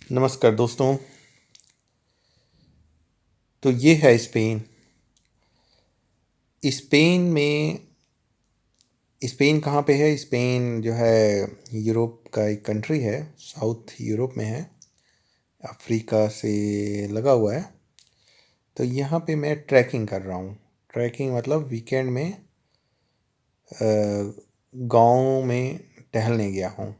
नमस्कार दोस्तों। तो ये है स्पेन। स्पेन कहाँ पे है? स्पेन जो है यूरोप का एक कंट्री है, साउथ यूरोप में है, अफ्रीका से लगा हुआ है। तो यहाँ पे मैं ट्रैकिंग कर रहा हूँ। ट्रैकिंग मतलब वीकेंड में गांव में टहलने गया हूँ।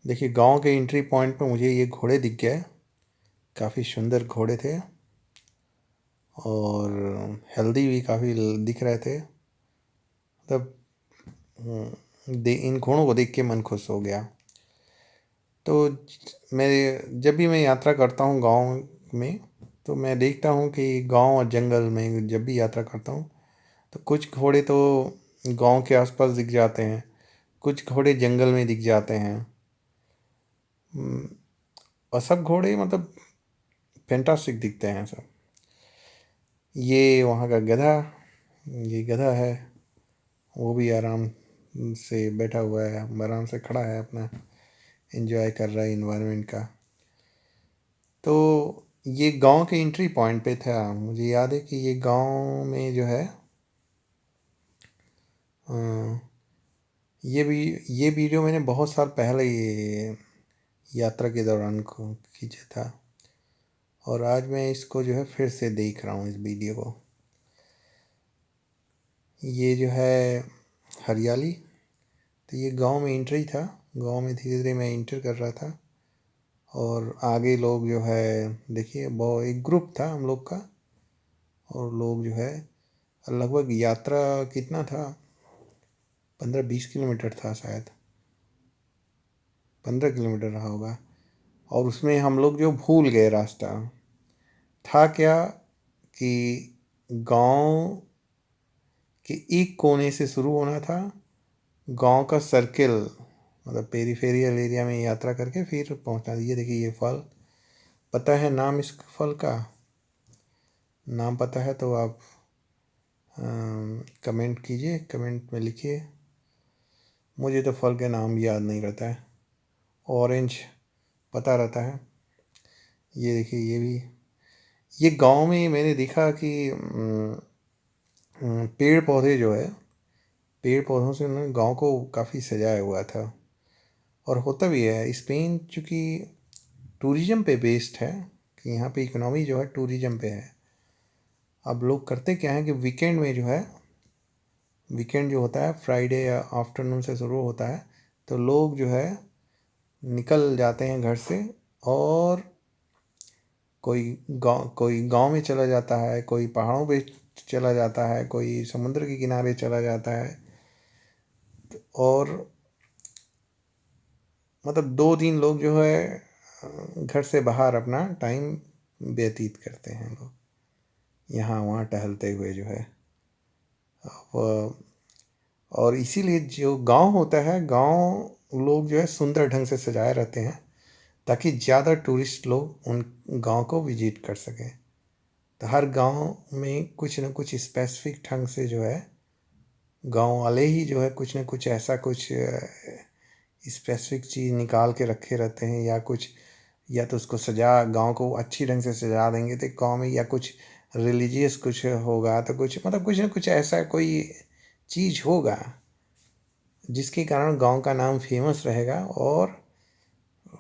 देखिए, गांव के एंट्री पॉइंट पे मुझे ये घोड़े दिख गए। काफ़ी सुंदर घोड़े थे और हेल्दी भी काफ़ी दिख रहे थे। मतलब इन घोड़ों को देख के मन खुश हो गया। तो जब भी मैं यात्रा करता हूँ गांव में, तो मैं देखता हूँ कि गांव और जंगल में जब भी यात्रा करता हूँ तो कुछ घोड़े तो गांव के आसपास दिख जाते हैं, कुछ घोड़े जंगल में दिख जाते हैं। हम्म, और सब घोड़े मतलब फैंटास्टिक दिखते हैं सब। ये वहाँ का गधा, ये गधा है, वो भी आराम से बैठा हुआ है, आराम से खड़ा है, अपना एंजॉय कर रहा है इन्वायरमेंट का। तो ये गांव के एंट्री पॉइंट पे था। मुझे याद है कि ये गांव में जो है अ, ये वीडियो मैंने बहुत साल पहले ये यात्रा के दौरान को खींचा था और आज मैं इसको जो है फिर से देख रहा हूँ इस वीडियो को। ये जो है हरियाली। तो ये गांव में एंट्री था। गांव में धीरे धीरे मैं इंटर कर रहा था और आगे लोग जो है, देखिए बहुत एक ग्रुप था हम लोग का। और लोग जो है लगभग यात्रा कितना था, 15-20 किलोमीटर था शायद, 15 किलोमीटर रहा होगा। और उसमें हम लोग जो भूल गए रास्ता। था क्या कि गांव के एक कोने से शुरू होना था, गांव का सर्किल मतलब पेरीफेरियल एरिया में यात्रा करके फिर पहुंचना। ये देखिए ये फल, पता है नाम इस फल का? नाम पता है तो आप कमेंट कीजिए, कमेंट में लिखिए। मुझे तो फल के नाम याद नहीं रहता है। ऑरेंज पता रहता है। ये देखिए ये भी, ये गांव में मैंने देखा कि पेड़ पौधे जो है, पेड़ पौधों से उन्होंने गांव को काफ़ी सजाया हुआ था। और होता भी है, स्पेन चूँकि टूरिज़्म पे बेस्ड है, कि यहाँ पे इकोनॉमी जो है टूरिज़्म पे है। अब लोग करते क्या है कि वीकेंड में जो है, वीकेंड जो होता है फ्राइडे या आफ्टरनून से शुरू होता है, तो लोग जो है निकल जाते हैं घर से और कोई गांव में चला जाता है, कोई पहाड़ों पे चला जाता है, कोई समुद्र के किनारे चला जाता है। और मतलब 2 दिन लोग जो है घर से बाहर अपना टाइम व्यतीत करते हैं लोग, यहाँ वहाँ टहलते हुए जो है। अब और इसीलिए जो गांव होता है, गांव लोग जो है सुंदर ढंग से सजाए रहते हैं ताकि ज़्यादा टूरिस्ट लोग उन गांव को विजिट कर सकें। तो हर गांव में कुछ न कुछ स्पेसिफिक ढंग से जो है गांव वाले ही जो है कुछ न कुछ ऐसा कुछ स्पेसिफिक चीज़ निकाल के रखे रहते हैं, या कुछ, या तो उसको सजा, गांव को अच्छी ढंग से सजा देंगे तो गांव में, या कुछ रिलीजियस कुछ होगा तो कुछ मतलब कुछ ना कुछ ऐसा कोई चीज़ होगा जिसके कारण गांव का नाम फेमस रहेगा। और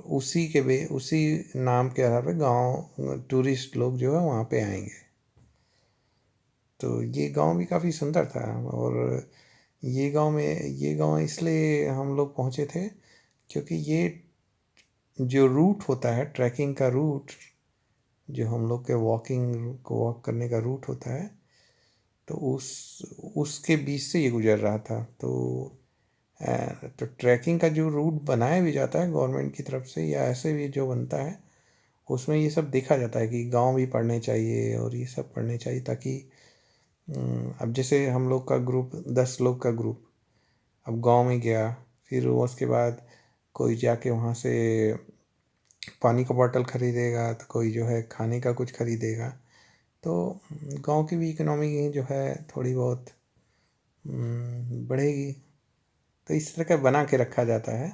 उसी नाम के आधार पे गांव टूरिस्ट लोग जो है वहाँ पे आएंगे। तो ये गांव भी काफ़ी सुंदर था। और ये गांव इसलिए हम लोग पहुँचे थे क्योंकि ये जो रूट होता है, ट्रैकिंग का रूट, जो हम लोग के वॉक करने का रूट होता है, तो उसके बीच से ये गुजर रहा था। तो ट्रैकिंग का जो रूट बनाया भी जाता है गवर्नमेंट की तरफ से, या ऐसे भी जो बनता है, उसमें ये सब देखा जाता है कि गांव भी पढ़ने चाहिए और ये सब पढ़ने चाहिए, ताकि अब जैसे हम लोग का ग्रुप 10 लोग का ग्रुप अब गांव में गया, फिर उसके बाद कोई जाके वहाँ से पानी का बॉटल खरीदेगा, तो कोई जो है खाने का कुछ खरीदेगा। तो गांव की भी इकोनॉमी जो है थोड़ी बहुत बढ़ेगी। तो इस तरह का बना के रखा जाता है।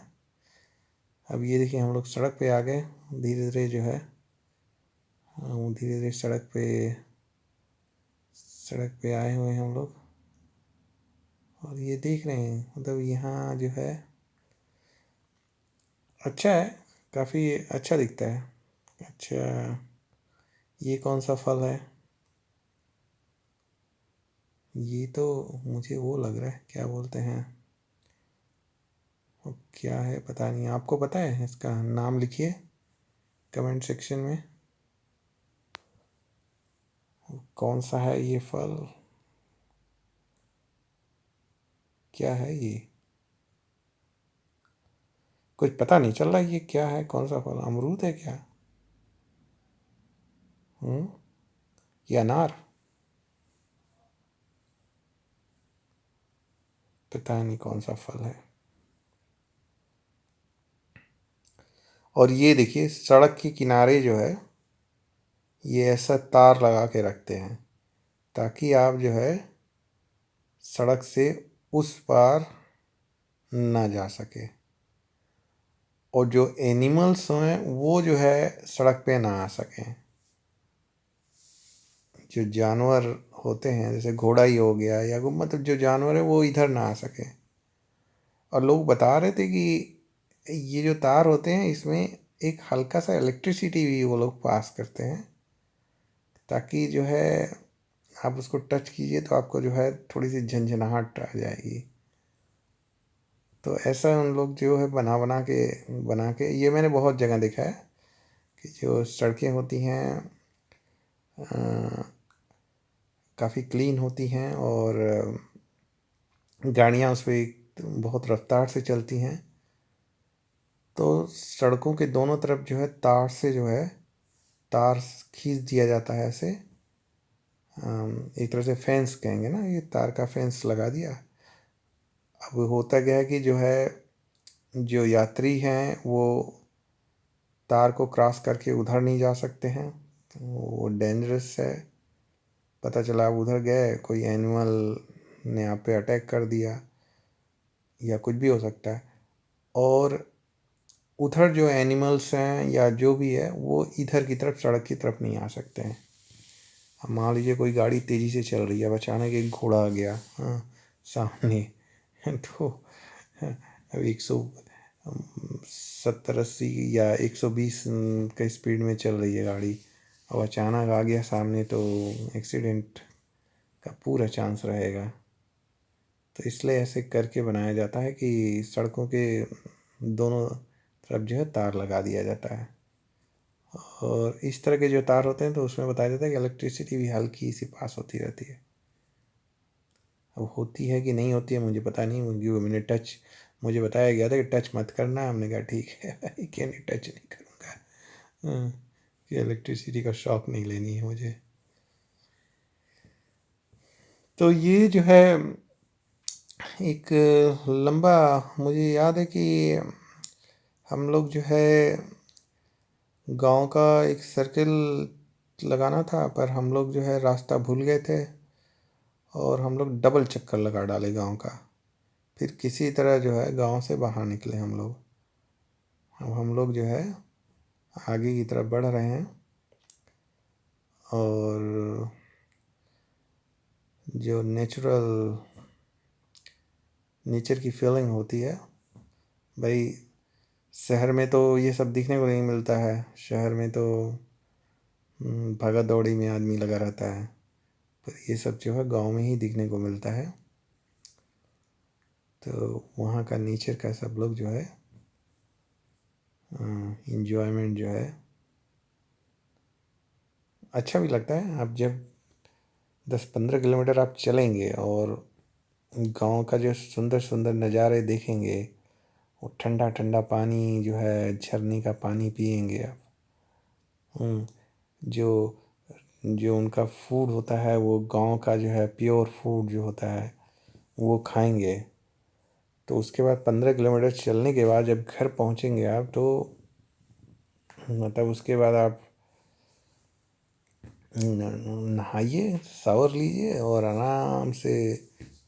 अब ये देखिए हम लोग सड़क पे आ गए। धीरे धीरे जो है धीरे धीरे सड़क पे आए हुए हैं हम लोग। और ये देख रहे हैं, मतलब यहाँ जो है अच्छा है, काफ़ी अच्छा दिखता है। अच्छा, ये कौन सा फल है? ये तो मुझे वो लग रहा है, क्या बोलते हैं, वो क्या है पता नहीं। आपको पता है? इसका नाम लिखिए कमेंट सेक्शन में। कौन सा है ये फल? क्या है ये? कुछ पता नहीं चल रहा ये क्या है, कौन सा फल? अमरूद है क्या? ये अनार? पता नहीं कौन सा फल है। और ये देखिए सड़क के किनारे जो है ये ऐसा तार लगा के रखते हैं ताकि आप जो है सड़क से उस पार ना जा सके, और जो एनिमल्स हैं वो जो है सड़क पे ना आ सकें। जो जानवर होते हैं जैसे घोड़ा ही हो गया या मतलब जो जानवर है वो इधर ना आ सके। और लोग बता रहे थे कि ये जो तार होते हैं इसमें एक हल्का सा इलेक्ट्रिसिटी भी वो लोग पास करते हैं ताकि जो है आप उसको टच कीजिए तो आपको जो है थोड़ी सी झंझनाहट आ जाएगी। तो ऐसा उन लोग जो है बना के ये मैंने बहुत जगह देखा है कि जो सड़कें होती हैं काफ़ी क्लीन होती हैं और गाड़ियाँ उस पर बहुत रफ्तार से चलती हैं। तो सड़कों के दोनों तरफ जो है तार से जो है तार खींच दिया जाता है ऐसे, एक तरह से फेंस कहेंगे ना, ये तार का फेंस लगा दिया। अब होता क्या है कि जो है जो यात्री हैं वो तार को क्रॉस करके उधर नहीं जा सकते हैं, वो डेंजरस है। पता चला आप उधर गए, कोई एनिमल ने आप पे अटैक कर दिया या कुछ भी हो सकता है। और उधर जो एनिमल्स हैं या जो भी है वो इधर की तरफ सड़क की तरफ नहीं आ सकते हैं। अब मान लीजिए कोई गाड़ी तेज़ी से चल रही है, अब अचानक एक घोड़ा आ गया सामने तो अब 170-80 या 120 के स्पीड में चल रही है गाड़ी, अब अचानक आ गया सामने तो एक्सीडेंट का पूरा चांस रहेगा। तो इसलिए ऐसे करके बनाया जाता है कि सड़कों के दोनों तरफ जो है तार लगा दिया जाता है। और इस तरह के जो तार होते हैं तो उसमें बताया जाता है कि इलेक्ट्रिसिटी भी हल्की सी पास होती रहती है। अब होती है कि नहीं होती है मुझे पता नहीं, मुझे बताया गया था कि टच मत करना। हमने कहा ठीक है भाई, क्या नहीं, टच नहीं करूँगा। कि इलेक्ट्रिसिटी का शॉक नहीं लेनी है मुझे। तो ये जो है एक लंबा, मुझे याद है कि हम लोग जो है गांव का एक सर्किल लगाना था पर हम लोग जो है रास्ता भूल गए थे और हम लोग डबल चक्कर लगा डाले गांव का। फिर किसी तरह जो है गांव से बाहर निकले हम लोग। अब हम लोग जो है आगे की तरफ बढ़ रहे हैं और जो नेचर की फीलिंग होती है भाई, शहर में तो ये सब दिखने को नहीं मिलता है। शहर में तो भागा दौड़ी में आदमी लगा रहता है, पर ये सब जो है गांव में ही दिखने को मिलता है। तो वहाँ का नेचर का सब लोग जो है इंजॉयमेंट जो है अच्छा भी लगता है। आप जब 10-15 किलोमीटर आप चलेंगे और गांव का जो सुंदर सुंदर नज़ारे देखेंगे, वो ठंडा ठंडा पानी जो है झरने का पानी पिएंगे आप, जो जो उनका फूड होता है वो गांव का जो है प्योर फूड जो होता है वो खाएंगे। तो उसके बाद 15 किलोमीटर चलने के बाद जब घर पहुंचेंगे आप तो मतलब उसके बाद आप नहाइए, शावर लीजिए और आराम से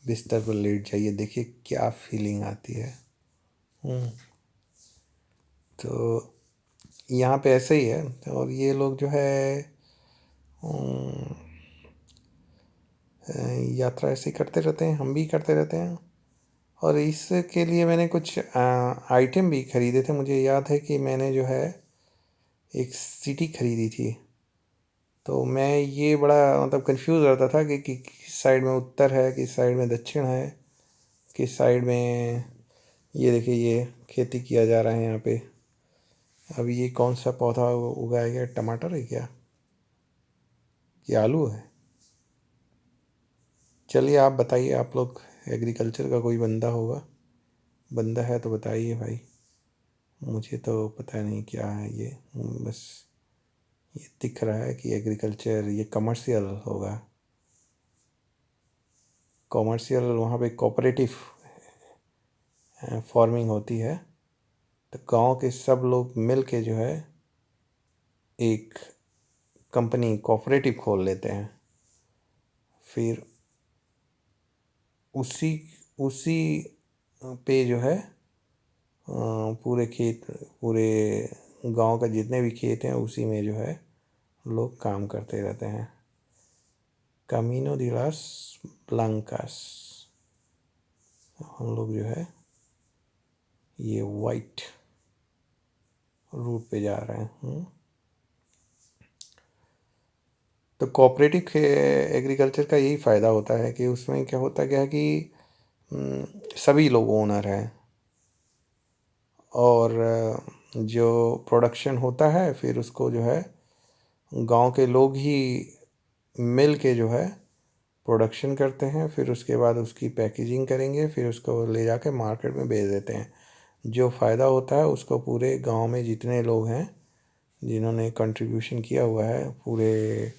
बिस्तर पर लेट जाइए। देखिए क्या फीलिंग आती है। तो यहाँ पे ऐसे ही है। और ये लोग जो है अम, यात्रा ऐसे ही करते रहते हैं, हम भी करते रहते हैं। और इसके लिए मैंने कुछ आइटम भी खरीदे थे। मुझे याद है कि मैंने जो है एक सीडी खरीदी थी। तो मैं ये बड़ा मतलब कंफ्यूज रहता था कि किस साइड में उत्तर है, किस साइड में दक्षिण है, किस साइड में। ये देखिए, ये खेती किया जा रहा है यहाँ पे। अब ये कौन सा पौधा उगाया गया? टमाटर है क्या? ये आलू है? चलिए आप बताइए, आप लोग एग्रीकल्चर का कोई बंदा होगा, बंदा है तो बताइए भाई। मुझे तो पता नहीं क्या है ये। बस ये दिख रहा है कि एग्रीकल्चर, ये कमर्शियल होगा। कॉमर्शियल वहाँ पे कोऑपरेटिव फार्मिंग होती है। तो गांव के सब लोग मिल के जो है एक कंपनी कोऑपरेटिव खोल लेते हैं। फिर उसी उसी पे जो है पूरे खेत, पूरे गांव का जितने भी खेत हैं उसी में जो है लोग काम करते रहते हैं। कामिनो दी लास ब्लांकास, हम लोग जो है ये वाइट रूट पे जा रहे हैं। तो कोऑपरेटिव एग्रीकल्चर का यही फ़ायदा होता है कि उसमें क्या है कि सभी लोग ओनर हैं। और जो प्रोडक्शन होता है फिर उसको जो है गांव के लोग ही मिल के जो है प्रोडक्शन करते हैं। फिर उसके बाद उसकी पैकेजिंग करेंगे, फिर उसको ले जाके मार्केट में बेच देते हैं। जो फ़ायदा होता है उसको पूरे गांव में जितने लोग हैं जिन्होंने कंट्रीब्यूशन किया हुआ है पूरे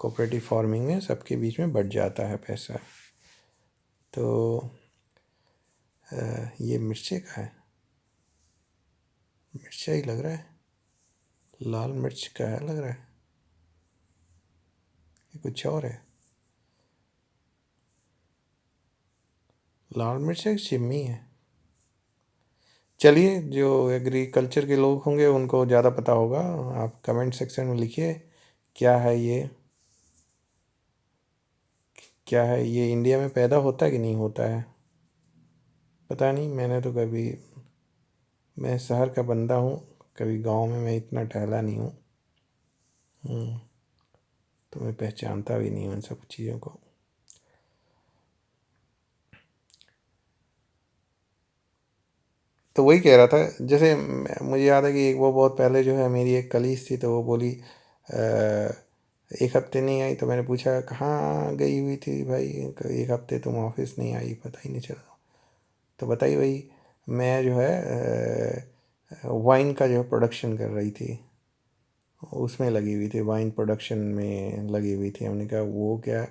कोऑपरेटिव फार्मिंग में, सबके बीच में बट जाता है पैसा। तो ये मिर्चे का है, मिर्चा ही लग रहा है, लाल मिर्च का है लग रहा है, ये कुछ और है। लाल मिर्च एक चिम्मी है। चलिए, जो एग्रीकल्चर के लोग होंगे उनको ज़्यादा पता होगा। आप कमेंट सेक्शन में लिखिए क्या है ये, क्या है ये, इंडिया में पैदा होता है कि नहीं होता है? पता नहीं, मैंने तो कभी, मैं शहर का बंदा हूँ, कभी गांव में मैं इतना टहला नहीं हूँ। तो मैं पहचानता भी नहीं हूँ इन सब चीज़ों को। तो वही कह रहा था, जैसे मुझे याद है कि एक वो बहुत पहले जो है मेरी एक कलीग थी, तो वो बोली एक हफ्ते नहीं आई। तो मैंने पूछा कहाँ गई हुई थी भाई, एक हफ्ते तुम ऑफिस नहीं आई, पता ही नहीं चला। तो बताइए भाई, मैं जो है वाइन का जो प्रोडक्शन कर रही थी, उसमें लगी हुई थी, वाइन प्रोडक्शन में लगी हुई थी। हमने कहा वो क्या,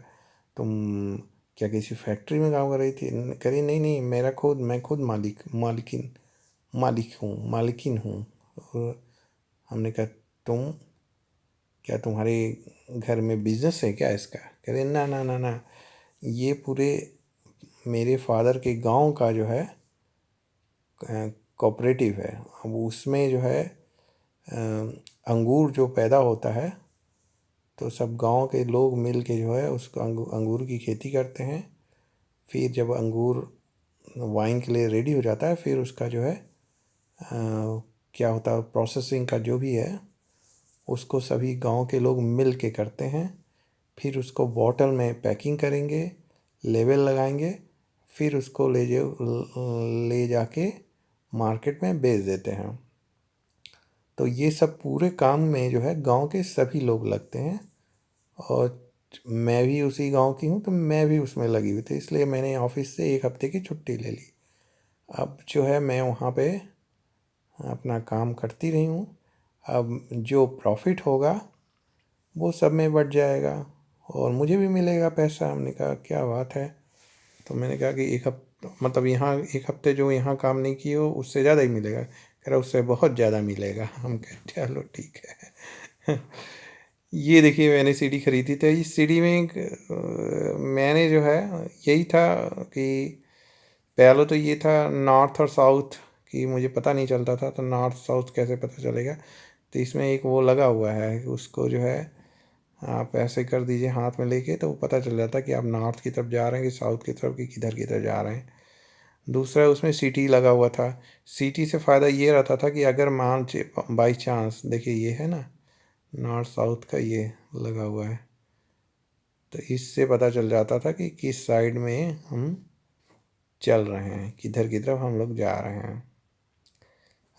तुम क्या किसी फैक्ट्री में काम कर रही थी? करी नहीं नहीं, मेरा खुद, मैं खुद मालिकिन हूँ। और हमने कहा तुम, क्या तुम्हारे घर में बिजनेस है क्या इसका? कह रहे ना ना ना ना, ये पूरे मेरे फादर के गांव का जो है कोऑपरेटिव है। अब उसमें जो है अंगूर जो पैदा होता है, तो सब गांव के लोग मिल के जो है उसको अंगूर की खेती करते हैं। फिर जब अंगूर वाइन के लिए रेडी हो जाता है, फिर उसका जो है क्या होता है, प्रोसेसिंग का जो भी है उसको सभी गांव के लोग मिल के करते हैं। फिर उसको बॉटल में पैकिंग करेंगे, लेबल लगाएंगे, फिर उसको ले जाके मार्केट में बेच देते हैं। तो ये सब पूरे काम में जो है गांव के सभी लोग लगते हैं। और मैं भी उसी गांव की हूँ, तो मैं भी उसमें लगी हुई थी, इसलिए मैंने ऑफिस से एक हफ्ते की छुट्टी ले ली। अब जो है मैं वहाँ पे अपना काम करती रही हूँ। अब जो प्रॉफिट होगा वो सब में बढ़ जाएगा और मुझे भी मिलेगा पैसा। हमने कहा क्या बात है। तो मैंने कहा कि एक हफ्ते, मतलब यहाँ एक हफ्ते जो यहाँ काम नहीं किए हो उससे ज़्यादा ही मिलेगा। कह रहा उससे बहुत ज़्यादा मिलेगा। हम कहे चलो ठीक है। ये देखिए, मैंने सीडी खरीदी थी। इस सीडी में मैंने जो है यही था कि पहले तो ये था नॉर्थ और साउथ कि मुझे पता नहीं चलता था, तो नॉर्थ साउथ कैसे पता चलेगा। तो इसमें एक वो लगा हुआ है, उसको जो है आप ऐसे कर दीजिए हाथ में लेके, तो वो पता चल जाता है कि आप नॉर्थ की तरफ जा रहे हैं कि साउथ की तरफ कि किधर की तरफ जा रहे हैं। दूसरा उसमें सीटी लगा हुआ था। सीटी से फ़ायदा ये रहता था कि अगर बाई चांस, देखिए ये है ना नॉर्थ साउथ का ये लगा हुआ है, तो इससे पता चल जाता था कि किस साइड में हम चल रहे हैं, किधर की तरफ हम लोग जा रहे हैं।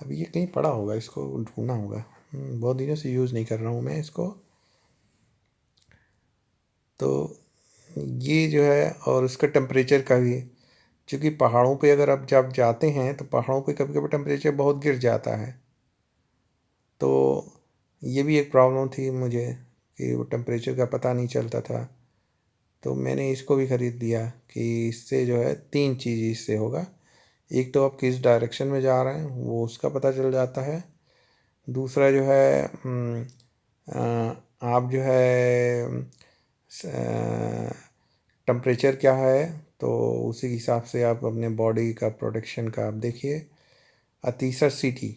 अब ये कहीं पड़ा होगा, इसको ढूंढना होगा। बहुत दिनों से यूज़ नहीं कर रहा हूँ मैं इसको। तो ये जो है, और उसका टेम्परेचर का भी, क्योंकि पहाड़ों पे अगर आप जब जाते हैं तो पहाड़ों पे कभी कभी टेम्परेचर बहुत गिर जाता है। तो ये भी एक प्रॉब्लम थी मुझे कि वो टेम्परेचर का पता नहीं चलता था। तो मैंने इसको भी ख़रीद लिया कि इससे जो है 3 चीज़ इससे होगा। एक तो आप किस डायरेक्शन में जा रहे हैं वो उसका पता चल जाता है। दूसरा जो है आप जो है टेम्परेचर क्या है, तो उसी हिसाब से आप अपने बॉडी का प्रोटेक्शन का आप देखिए। और तीसरा सीटी।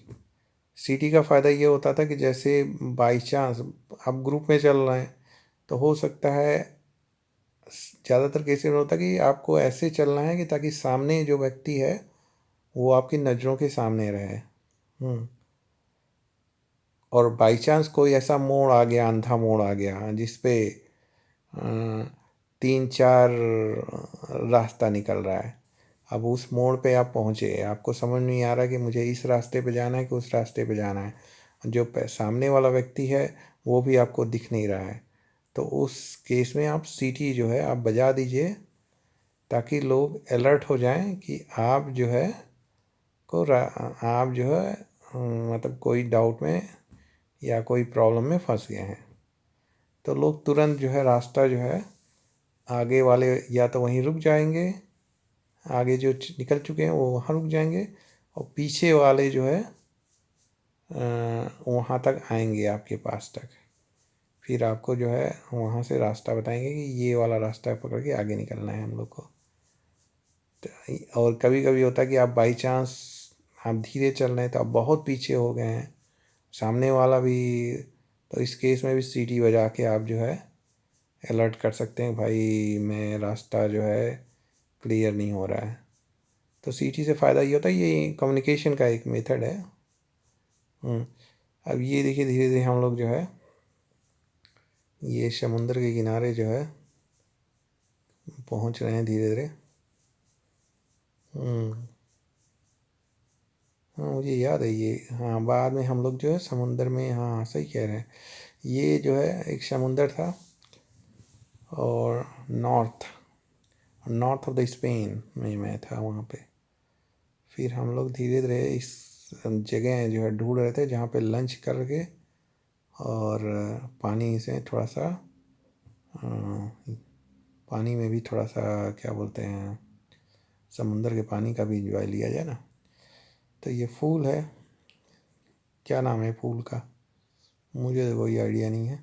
सीटी का फ़ायदा ये होता था कि जैसे बाई चांस आप ग्रुप में चल रहे हैं, तो हो सकता है, ज़्यादातर केसेस में होता है कि आपको ऐसे चलना है कि ताकि सामने जो व्यक्ति है वो आपकी नज़रों के सामने रहे। और बाई चांस कोई ऐसा मोड़ आ गया, अंधा मोड़ आ गया जिस पे 3-4 रास्ता निकल रहा है। अब उस मोड़ पे आप पहुँचे, आपको समझ नहीं आ रहा कि मुझे इस रास्ते पे जाना है कि उस रास्ते पे जाना है। जो सामने वाला व्यक्ति है वो भी आपको दिख नहीं रहा है। तो उस केस में आप सीटी जो है आप बजा दीजिए, ताकि लोग अलर्ट हो जाएं कि आप जो है आप जो है मतलब कोई डाउट में या कोई प्रॉब्लम में फंस गए हैं। तो लोग तुरंत जो है रास्ता जो है, आगे वाले या तो वहीं रुक जाएंगे, आगे जो निकल चुके हैं वो वहाँ रुक जाएंगे, और पीछे वाले जो है वहाँ तक आएंगे आपके पास तक। फिर आपको जो है वहाँ से रास्ता बताएंगे कि ये वाला रास्ता पकड़ के आगे निकलना है हम लोग को। तो और कभी कभी होता है कि आप बाई चांस आप धीरे चल रहे हैं तो आप बहुत पीछे हो गए हैं, सामने वाला भी, तो इस केस में भी सीटी बजा के आप जो है अलर्ट कर सकते हैं, भाई मैं रास्ता जो है क्लियर नहीं हो रहा है। तो सीटी से फ़ायदा ये होता है, ये कम्युनिकेशन का एक मेथड है। अब ये देखिए धीरे धीरे हम लोग जो है ये समुंदर के किनारे जो है पहुंच रहे हैं धीरे धीरे। हाँ मुझे याद है ये। हाँ बाद में हम लोग जो है समुंदर में, हाँ सही कह रहे हैं, ये जो है एक समुंदर था, और north north of the Spain में मैं था वहाँ पे। फिर हम लोग धीरे धीरे इस जगह जो है ढूंढ रहे थे जहाँ पे लंच करके और पानी से थोड़ा सा पानी में भी थोड़ा सा क्या बोलते हैं, समुंदर के पानी का भी इंजॉय लिया जाए ना। तो ये फूल है, क्या नाम है फूल का मुझे तो कोई आइडिया नहीं है।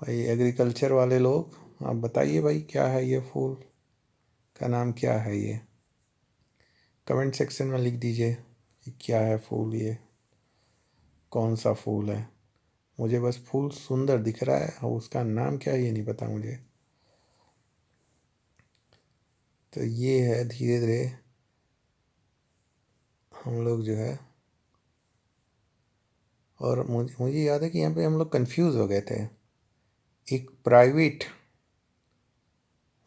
भाई एग्रीकल्चर वाले लोग आप बताइए भाई क्या है ये फूल का नाम, क्या है ये, कमेंट सेक्शन में लिख दीजिए कि क्या है फूल, ये कौन सा फूल है। मुझे बस फूल सुंदर दिख रहा है, और उसका नाम क्या है ये नहीं पता मुझे। तो ये है धीरे धीरे हम लोग जो है, और मुझे याद है कि यहाँ पे हम लोग कंफ्यूज हो गए थे। एक प्राइवेट,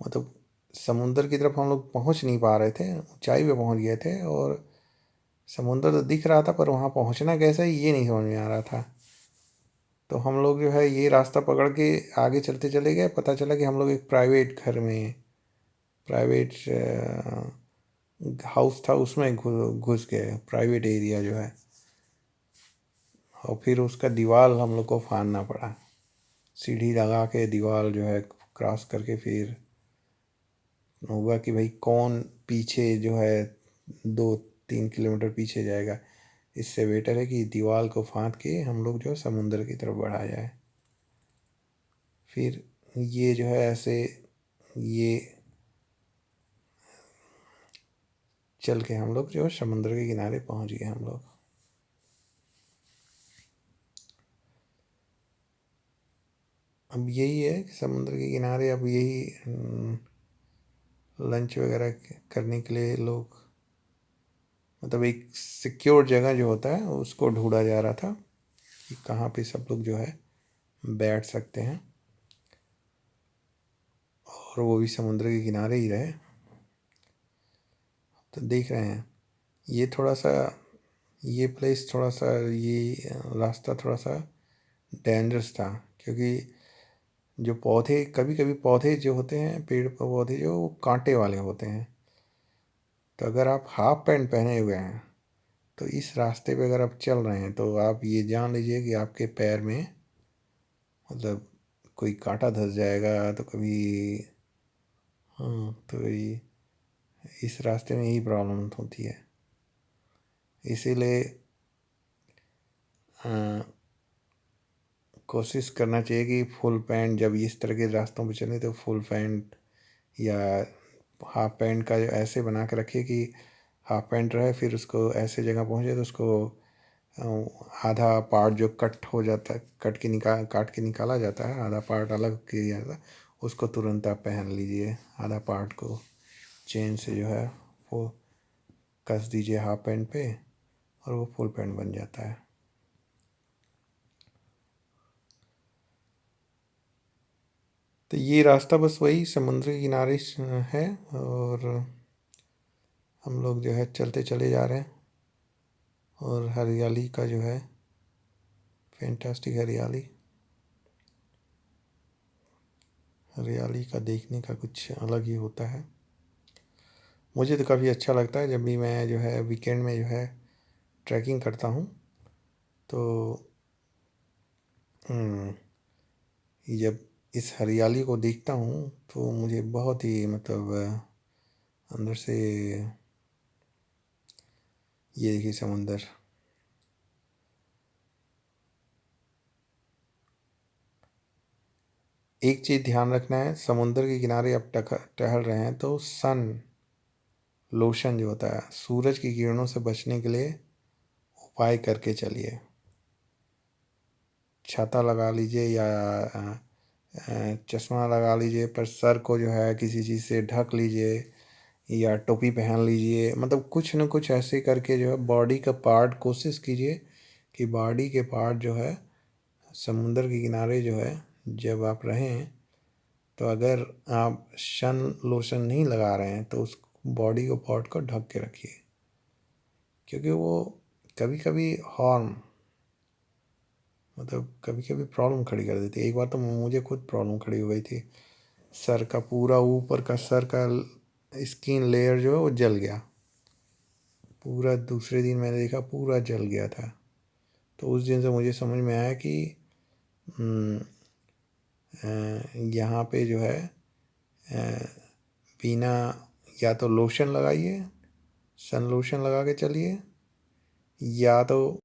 मतलब समुंदर की तरफ हम लोग पहुँच नहीं पा रहे थे, ऊंचाई पे पहुँच गए थे, और समुंदर तो दिख रहा था पर वहाँ पहुँचना कैसे ये नहीं समझ में आ रहा था। तो हम लोग जो है ये रास्ता पकड़ के आगे चलते चले गए, पता चला कि हम लोग एक प्राइवेट घर में, प्राइवेट हाउस था उसमें घुस गए, प्राइवेट एरिया जो है। और फिर उसका दीवार हम लोग को फाड़ना पड़ा, सीढ़ी लगा के दीवार जो है क्रॉस करके। फिर होगा कि भाई कौन पीछे जो है 2-3 किलोमीटर पीछे जाएगा, इससे बेटर है कि दीवार को फाँद के हम लोग जो समुंदर की तरफ बढ़ा जाए। फिर ये जो है ऐसे ये चल के हम लोग जो समुद्र के किनारे पहुंच गए हम लोग। अब यही है कि समुद्र के किनारे अब यही लंच वगैरह करने के लिए लोग, मतलब एक सिक्योर जगह जो होता है उसको ढूंढा जा रहा था कि कहाँ पे सब लोग जो है बैठ सकते हैं, और वो भी समुद्र के किनारे ही रहे। तो देख रहे हैं ये थोड़ा सा, ये प्लेस थोड़ा सा, ये रास्ता थोड़ा सा डेंजरस था, क्योंकि जो पौधे, कभी कभी पौधे जो होते हैं, पेड़ पौधे जो वो कांटे वाले होते हैं। तो अगर आप हाफ पैंट पहने हुए हैं तो इस रास्ते पे अगर आप चल रहे हैं तो आप ये जान लीजिए कि आपके पैर में मतलब कोई कांटा धंस जाएगा। तो कभी, हाँ, तो ये इस रास्ते में यही प्रॉब्लम होती है। इसीलिए कोशिश करना चाहिए कि फुल पैंट, जब इस तरह के रास्तों पे चलें तो फुल पैंट या हाफ पैंट का ऐसे बना के रखिए कि हाफ पैंट रहे, फिर उसको ऐसे जगह पहुँचे तो उसको आधा पार्ट जो कट हो जाता है, काट के निकाला जाता है, आधा पार्ट अलग किया जाता है, उसको तुरंत आप पहन लीजिए। आधा पार्ट को चेन से जो है वो कस दीजिए हाफ पैंट पे, और वो फुल पैंट बन जाता है। तो ये रास्ता बस वही समुद्र के किनारे है, और हम लोग जो है चलते चले जा रहे हैं, और हरियाली का जो है फैंटास्टिक हरियाली, हरियाली का देखने का कुछ अलग ही होता है। मुझे तो काफ़ी अच्छा लगता है जब भी मैं जो है वीकेंड में जो है ट्रैकिंग करता हूँ। तो जब इस हरियाली को देखता हूँ तो मुझे बहुत ही मतलब अंदर से, ये देखिए समुंदर, एक चीज़ ध्यान रखना है, समुंदर के किनारे आप टहल रहे हैं तो सन लोशन जो होता है, सूरज की किरणों से बचने के लिए उपाय करके चलिए। छाता लगा लीजिए या चश्मा लगा लीजिए, पर सर को जो है किसी चीज़ से ढक लीजिए या टोपी पहन लीजिए। मतलब कुछ न कुछ ऐसे करके जो है बॉडी का पार्ट, कोशिश कीजिए कि बॉडी के पार्ट जो है समुंदर के किनारे जो है जब आप रहें, तो अगर आप सन लोशन नहीं लगा रहे हैं तो उस बॉडी को, पार्ट को ढक के रखिए, क्योंकि वो कभी कभी हार्म, मतलब कभी कभी प्रॉब्लम खड़ी कर देती है। एक बार तो मुझे खुद प्रॉब्लम खड़ी हो गई थी, सर का पूरा ऊपर का सर का स्किन लेयर जो है वो जल गया पूरा। दूसरे दिन मैंने देखा पूरा जल गया था। तो उस दिन से मुझे समझ में आया कि यहाँ पे जो है बिना, या तो लोशन लगाइए, सन लोशन लगा के चलिए, या तो